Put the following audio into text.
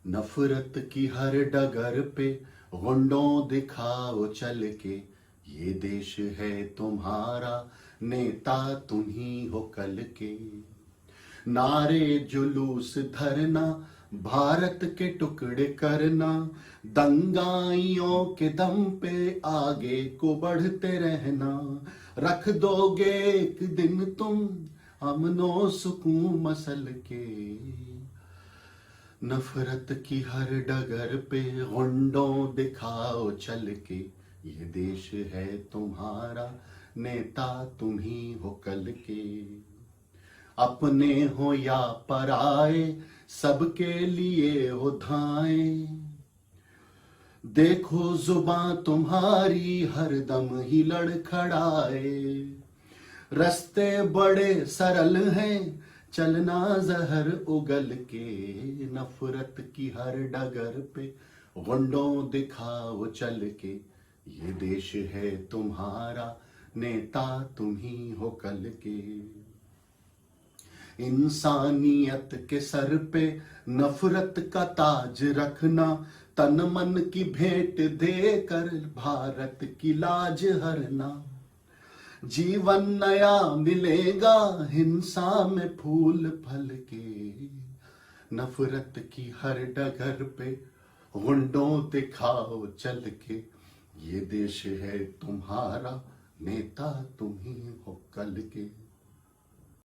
नफरत की हर डगर पे गुंडों दिखाओ चल के, ये देश है तुम्हारा, नेता तुम्ही हो कल के। नारे जुलूस धरना, भारत के टुकड़े करना, दंगाइयों के दम पे आगे को बढ़ते रहना। रख दोगे एक दिन तुम अमनो सुकून मसल के। नफरत की हर डगर पे गुंडों दिखाओ चल के, ये देश है तुम्हारा, नेता तुम ही हो कल के। अपने हो या पराए, सबके लिए हो धाएं। देखो जुबान तुम्हारी हरदम ही लड़खड़ाए। रास्ते बड़े सरल हैं, चलना जहर उगल के। नफरत की हर डगर पे गुंडों दिखाओ चल के, ये देश है तुम्हारा, नेता तुम ही हो कल के। इंसानियत के सर पे नफरत का ताज रखना, तन मन की भेंट देकर भारत की लाज हरना। जीवन नया मिलेगा हिंसा में फूल फल के। नफरत की हर डगर पे गुंडों दिखाओ चल के, ये देश है तुम्हारा, नेता तुम ही हो कल के।